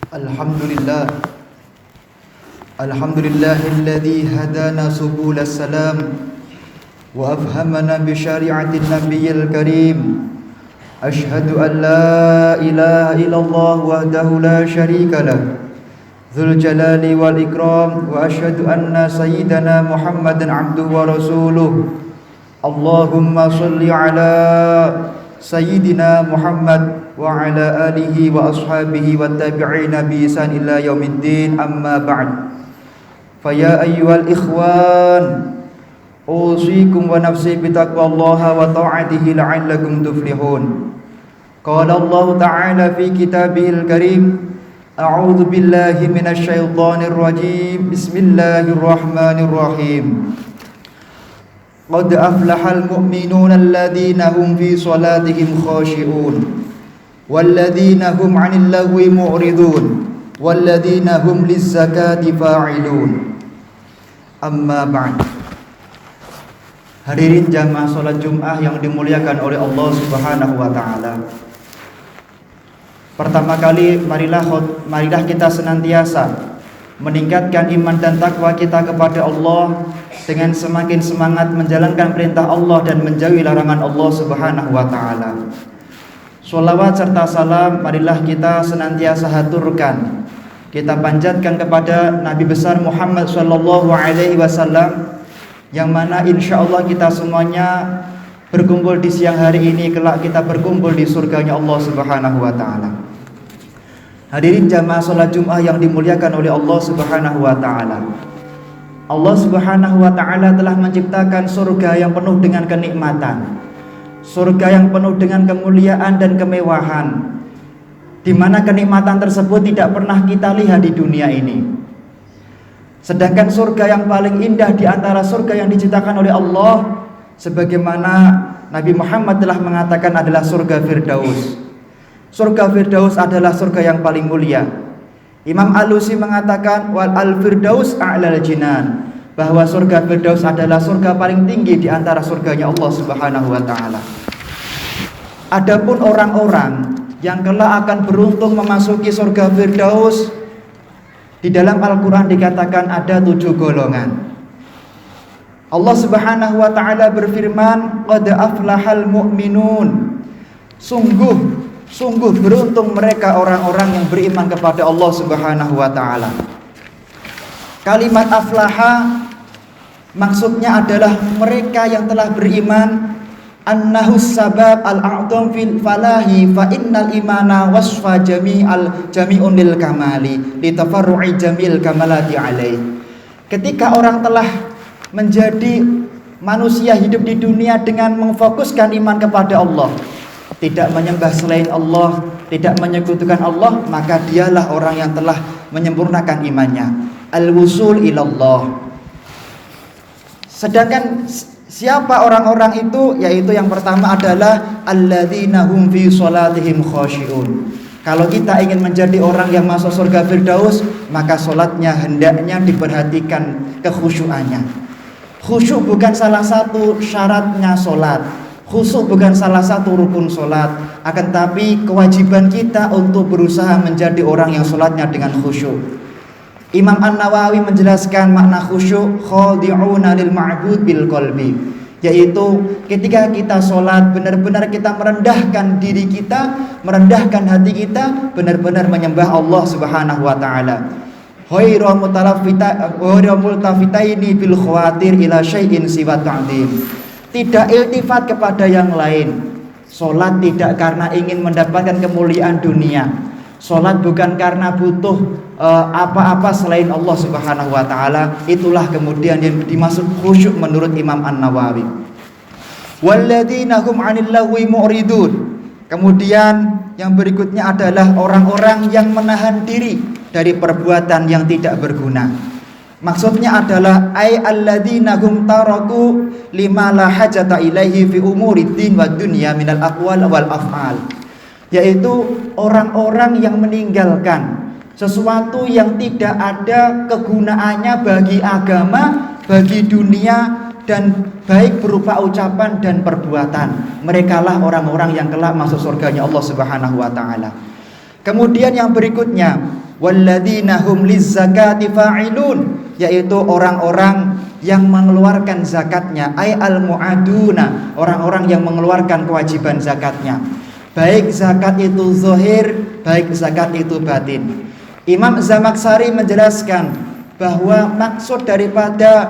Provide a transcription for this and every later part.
Alhamdulillah Alhamdulillahilladzi hadana subul salam wa afhamana bi syari'atin nabiyil karim. Ashhadu an la ilaha illallah wahdahu la syarika lah dzul jalali wal ikram wa ashhadu anna sayyidana Muhammadan abduhu wa rasuluh. Allahumma shalli ala sayyidina Muhammad wa ala alihi wa ashabihi wa tabi'ina bi ihsan ila yaumiddin, amma ba'd. Fa ya ayyuhal ikhwan, usikum wa nafsi bi taqwallaha wa ta'atihi la'allakum tuflihun. Qala Allah ta'ala fi kitabihil karim, a'udzu billahi minasy syaithanir rajim. Bismillahirrahmanirrahim. Qad aflahal mu'minuna alladhina hum fi salatihim khashi'un walladzina hum 'anil lagwi mu'ridun walladzina hum lizzakati fa'ilun. Amma ba'd. Hadirin jamaah salat Jumat yang dimuliakan oleh Allah Subhanahu wa taala. Pertama kali marilah kita senantiasa meningkatkan iman dan takwa kita kepada Allah dengan semakin semangat menjalankan perintah Allah dan menjauhi larangan Allah Subhanahu wa taala. Sholawat serta salam marilah kita senantiasa haturkan, kita panjatkan kepada Nabi besar Muhammad sallallahu alaihi wasallam, yang mana insyaallah kita semuanya berkumpul di siang hari ini, kelak kita berkumpul di surganya Allah Subhanahu wa taala. Hadirin jamaah salat Jumat yang dimuliakan oleh Allah Subhanahu wa taala. Allah Subhanahu wa taala telah menciptakan surga yang penuh dengan kenikmatan, surga yang penuh dengan kemuliaan dan kemewahan, di mana kenikmatan tersebut tidak pernah kita lihat di dunia ini. Sedangkan surga yang paling indah di antara surga yang diciptakan oleh Allah, sebagaimana Nabi Muhammad telah mengatakan, adalah surga Firdaus. Surga Firdaus adalah surga yang paling mulia. Imam Alusi mengatakan, wal al-firdaus a'lal jinan, bahwa surga Firdaus adalah surga paling tinggi di antara surganya Allah Subhanahu wa taala. Adapun orang-orang yang kelak akan beruntung memasuki surga Firdaus, di dalam Al-Qur'an dikatakan ada 7 golongan. Allah Subhanahu wa taala berfirman, qad aflahal mu'minun. Sungguh beruntung mereka orang-orang yang beriman kepada Allah Subhanahu wa taala. Kalimat aflaha maksudnya adalah mereka yang telah beriman, annahus sabab al-a'dham fil falahi fa innal imana wasfa jami'un lil kamali li tafarru'i jamil kamalati alaih. Ketika orang telah menjadi manusia hidup di dunia dengan memfokuskan iman kepada Allah, tidak menyembah selain Allah, tidak menyekutukan Allah, maka dialah orang yang telah menyempurnakan imannya, al-wusul ilallah. Sedangkan siapa orang-orang itu? Yaitu yang pertama adalah alladzina hum fi salatihim khashi'un. Kalau kita ingin menjadi orang yang masuk surga Firdaus, maka salatnya hendaknya diperhatikan kekhusyuannya. Khusyuk bukan salah satu syaratnya salat, khusyuk bukan salah satu rukun salat, akan tapi kewajiban kita untuk berusaha menjadi orang yang salatnya dengan khusyuk. Imam An-Nawawi menjelaskan makna khusyuk, khadi'una lil ma'bud bil qalbi, yaitu ketika kita sholat benar-benar kita merendahkan diri kita, merendahkan hati kita, benar-benar menyembah Allah Subhanahu wa taala. Ghairu multafitaini bil khawatir ila syai'in siwa ta'zim. Tidak iltifat kepada yang lain. Sholat tidak karena ingin mendapatkan kemuliaan dunia. Sholat bukan karena butuh apa-apa selain Allah Subhanahu wa taala. Itulah kemudian yang dimaksud khusyuk menurut Imam An-Nawawi. Walladzina hum 'anil lagwi mu'ridun. Kemudian yang berikutnya adalah orang-orang yang menahan diri dari perbuatan yang tidak berguna. Maksudnya adalah ay alladzina hum taraku lima la hajata ilaihi fi umuriddin wad dunya minal aqwal wal af'al, yaitu orang-orang yang meninggalkan sesuatu yang tidak ada kegunaannya bagi agama, bagi dunia, dan baik berupa ucapan dan perbuatan. Merekalah orang-orang yang kelak masuk surganya Allah Subhanahu wa taala. Kemudian yang berikutnya, walladzina hum lizzakati fa'ilun, yaitu orang-orang yang mengeluarkan zakatnya, ay al-mu'aduna, orang-orang yang mengeluarkan kewajiban zakatnya. Baik zakat itu zahir, baik zakat itu batin. Imam Zamakhsyari menjelaskan bahwa maksud daripada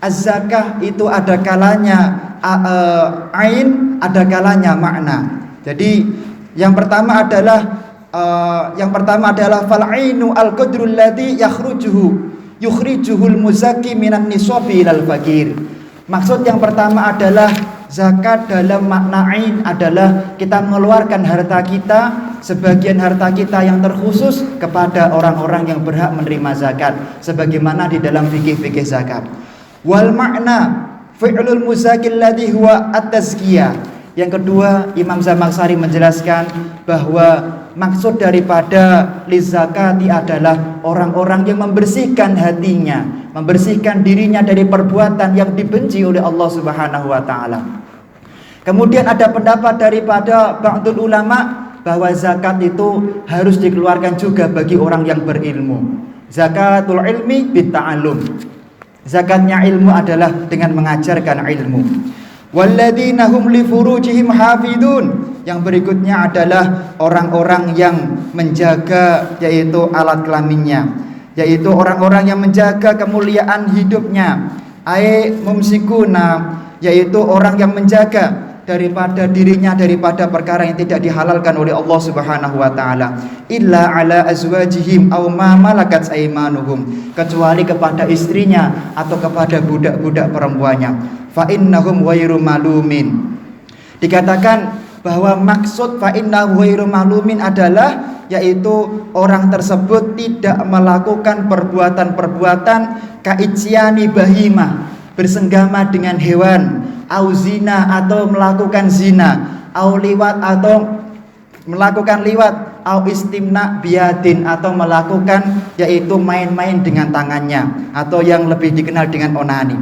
az-zakah itu ada kalanya ain, ada kalanya makna. Jadi yang pertama adalah fal-ainu al-qadrul ladzi yukhrijuhul muzakki minan nisabi ilal fakir. Maksud yang pertama adalah zakat dalam makna ain adalah kita mengeluarkan harta kita, sebagian harta kita yang terkhusus kepada orang-orang yang berhak menerima zakat, sebagaimana di dalam fikih-fikih zakat. Wal makna fi'lul muzakil ladzi huwa at-tazkiyah. Yang kedua, Imam Zamakhsyari menjelaskan bahwa maksud daripada lizakati adalah orang-orang yang membersihkan hatinya, membersihkan dirinya dari perbuatan yang dibenci oleh Allah Subhanahu wa taala. Kemudian ada pendapat daripada ba'dul ulama bahwa zakat itu harus dikeluarkan juga bagi orang yang berilmu. Zakatul ilmi bitta'allum. Zakatnya ilmu adalah dengan mengajarkan ilmu. Walladzina hum li furujihim hafidun. Yang berikutnya adalah orang-orang yang menjaga, yaitu alat kelaminnya, yaitu orang-orang yang menjaga kemuliaan hidupnya. Ai mumsikuna, yaitu orang yang menjaga daripada dirinya daripada perkara yang tidak dihalalkan oleh Allah Subhanahu wa taala, illa ala azwajihim aw ma malakat aymanuhum, kecuali kepada istrinya atau kepada budak-budak perempuannya. Fa innahum ghairu malumin. Dikatakan bahwa maksud fa innahu ghairu malumin adalah yaitu orang tersebut tidak melakukan perbuatan-perbuatan kaitsiani bahimah, bersenggama dengan hewan, au zina atau melakukan zina, au liwat atau melakukan liwat, au istimna biadin atau melakukan yaitu main-main dengan tangannya, atau yang lebih dikenal dengan onani.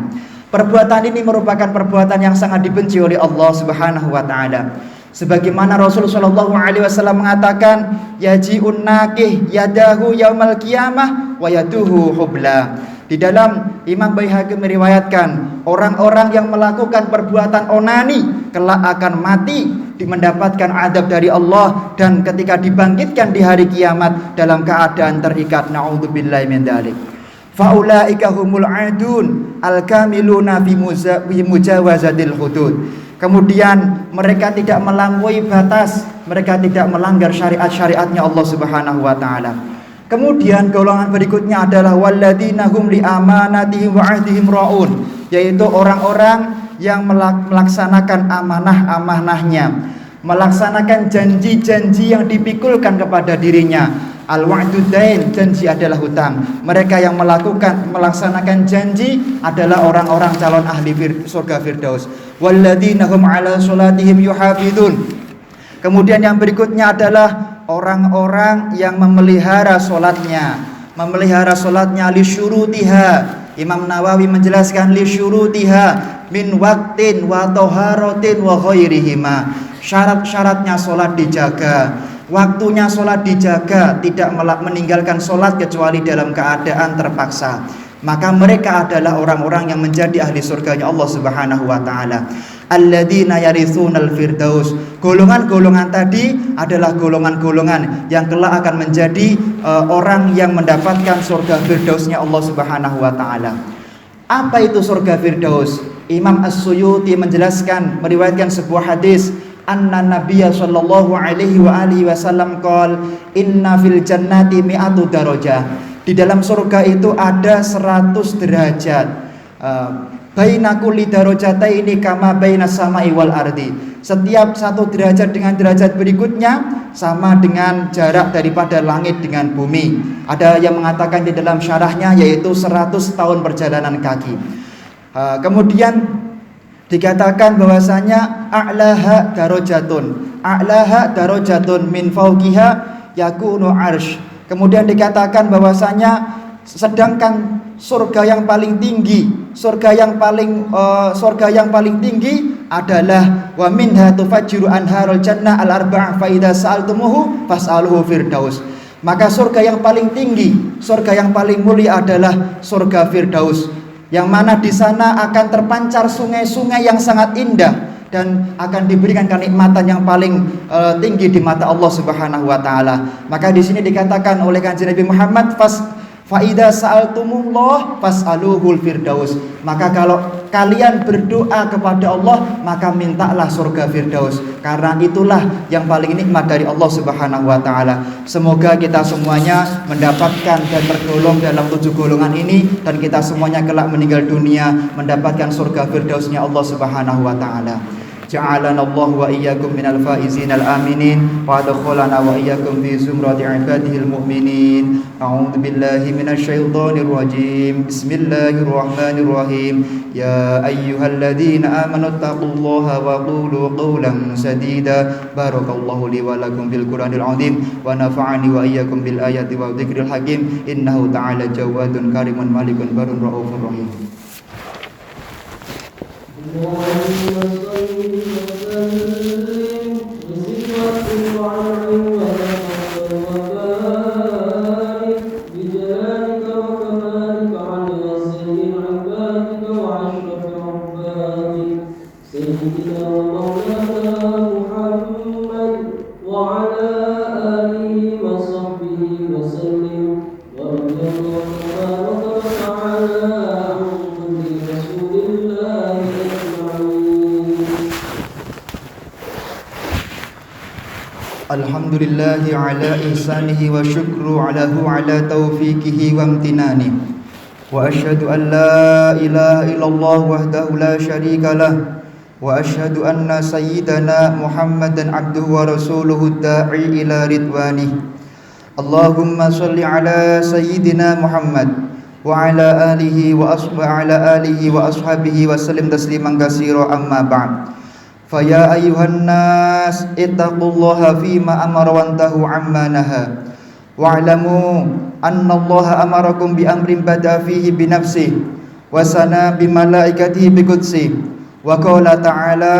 Perbuatan ini merupakan perbuatan yang sangat dibenci oleh Allah Subhanahu wa taala. Sebagaimana Rasulullah sallallahu alaihi wasallam mengatakan, yaji'un nakih yadahu yaumal qiyamah wa yaduhu hubla. Di dalam Imam Baihaqi meriwayatkan, orang-orang yang melakukan perbuatan onani kelak akan mati, mendapatkan adab dari Allah, dan ketika dibangkitkan di hari kiamat dalam keadaan terikat. Na'udzubillahi min dzalik. Faulaika humul adun al-kamiluna fi mujawazatil hudud. Kemudian mereka tidak melampaui batas, mereka tidak melanggar syariat-syariatnya Allah Subhanahu wa taala. Kemudian golongan berikutnya adalah walladzina hum li amanatihim wa ahdihim raun, yaitu orang-orang yang melaksanakan amanah-amanahnya, melaksanakan janji-janji yang dipikulkan kepada dirinya. Al-wa'dudain, janji adalah hutang. Mereka yang melaksanakan janji adalah orang-orang calon ahli surga Firdaus. Walladzina hum 'ala sholatihim yuhafizun. Kemudian yang berikutnya adalah orang-orang yang memelihara solatnya li syurutiha. Imam Nawawi menjelaskan li syurutiha min waqtin wa taharatin wa ghairihima. Syarat-syaratnya solat dijaga, waktunya solat dijaga, tidak meninggalkan solat kecuali dalam keadaan terpaksa. Maka mereka adalah orang-orang yang menjadi ahli surganya Allah Subhanahu wa taala. Alladzina yarithunal firdaus. Golongan-golongan tadi adalah golongan-golongan yang kelak akan menjadi orang yang mendapatkan surga firdausnya Allah Subhanahu wa taala. Apa itu surga firdaus? Imam As-Suyuti menjelaskan, meriwayatkan sebuah hadis, anna nabiyya sallallahu alaihi wa alihi wasallam qol inna fil jannati mi'atu darajah. Di dalam surga itu ada 100 derajat. Baina kulli darajataini kama baina samai wal ardi. Setiap satu derajat dengan derajat berikutnya sama dengan jarak daripada langit dengan bumi. Ada yang mengatakan di dalam syarahnya yaitu 100 tahun perjalanan kaki. Kemudian dikatakan bahwasanya a'laha darajatun min fawqiha yakunu arsh. Kemudian dikatakan bahwasanya sedangkan surga yang paling tinggi surga yang paling tinggi adalah wa minha tufajjiru anharul jannah al-arba'ah fa idza sa'altumuhu fas'aluhu firdaus. Maka surga yang paling tinggi, surga yang paling mulia adalah surga Firdaus, yang mana di sana akan terpancar sungai-sungai yang sangat indah dan akan diberikan kenikmatan yang paling tinggi di mata Allah Subhanahu wa taala. Maka di sini dikatakan oleh Kanjeng Nabi Muhammad fa idza sa'altumullah fas'aluhul firdaus. Maka kalau kalian berdoa kepada Allah, maka mintalah surga Firdaus, karena itulah yang paling nikmat dari Allah Subhanahu wa taala. Semoga kita semuanya mendapatkan dan tergolong dalam 7 golongan ini, dan kita semuanya kelak meninggal dunia mendapatkan surga Firdausnya Allah Subhanahu wa taala. Ja'alana Allah wa iyyakum minal faizin al-aminin wa adkhalana wa iyyakum fi zumrati ibadihil mu'minin. A'udzu billahi minasy syaithanir rajim. Bismillahirrahmanirrahim. Ya ayyuhalladzina amanu taqullaha wa qulu qawlan sadida. Barakallahu li wa lakum bil Qur'anil azim wa nafa'ani wa iyyakum bil ayati wa dzikril hakim. Innahu ta'ala jawadun karimun malikun barun raufur rahim. Alhamdulillahi ala ihsanihi wa syukru alahu ala taufiqihi wa amtinani. Wa asyhadu an la ilaha illallah wahdahu la syarika lah. Wa asyhadu anna sayyidana Muhammadan abduhu wa rasuluhu da'i ila ridwanih. Allahumma salli ala sayyidina Muhammad wa ala alihi wa ashabihi wa sallim tasliman katsira, amma ba'd. Faya ayuhan nas ittaqullaha fima amara wantahu amma naha wa'lamu anna allaha amarakum bi amrin bada fihi bi nafsihi wa sana bi malaikatihi bi qudsi wa qala ta'ala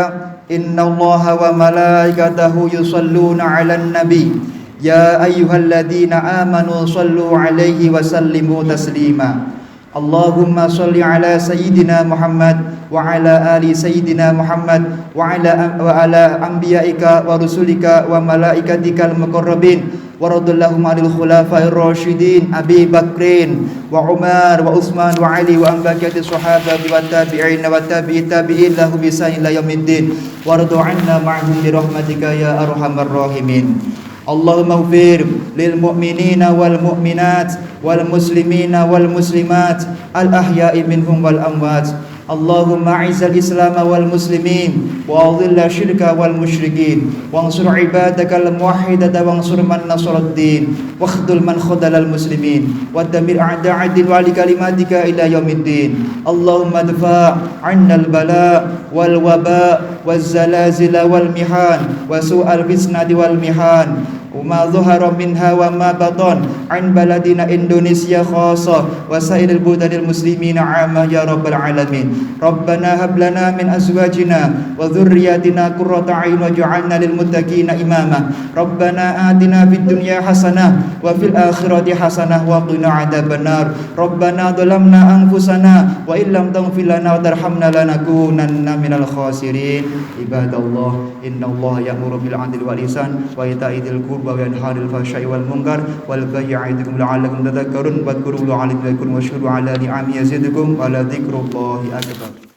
inna allaha wa malaikatahu yusalluna 'alan nabi ya ayyuhalladzina amanu sallu 'alaihi wa sallimu taslima. Allahumma salli ala sayyidina Muhammad wa ala ali sayyidina Muhammad wa ala anbiya'ika wa rusulika wa malaikatikal muqarrabin wa radallahu anil khulafa'ir rasyidin Abi Bakrin wa Umar wa Utsman wa Ali wa ambaqiyati sahabati wa tabi'in wa tabi'in lahu bi ihsan ila yaumiddin wa radu 'anna ma'hum bi rahmatika ya arhamar rahimin. Allahumma ighfir lil mu'minina wal mu'minat wal muslimina wal muslimat al ahya'i minhum wal amwat. Allahumma a'izzal islam wal muslimin wa adhilla syirka wal musyrikin wansur ibadakal muwahhidata wansur man nasaraddin wakhdhul man khadalal muslimin wa damir a'da'adil wa li kalimatika ila yaumiddin. Allahumma dfa' 'annal bala wal waba waz zalazila wal mihan wa su'al fitnati wal mihan وما ظهر منها وما بطن عن بلدنا إندونيسيا خاصة وسائر البلدان المسلمين عامة يا رب العالمين. ربنا هب لنا من أزواجنا وذرياتنا قرة أعين واجعلنا للمتقين إماما. ربنا آتنا في الدنيا حسنة وفي الآخرة حسنة وقنا عذاب النار. ربنا ظلمنا أنفسنا وإن لم تغفر لنا وترحمنا لنكونن من الخاسرين. عباد الله إن الله يأمر بالعدل والإحسان وإيتاء ذي القربى وينهى عن الفحشاء والمنكر والبغي يعظكم لعلكم تذكرون واذكروا الله يذكركم واشكروا على نعمه يزدكم ولذكر الله أكبر.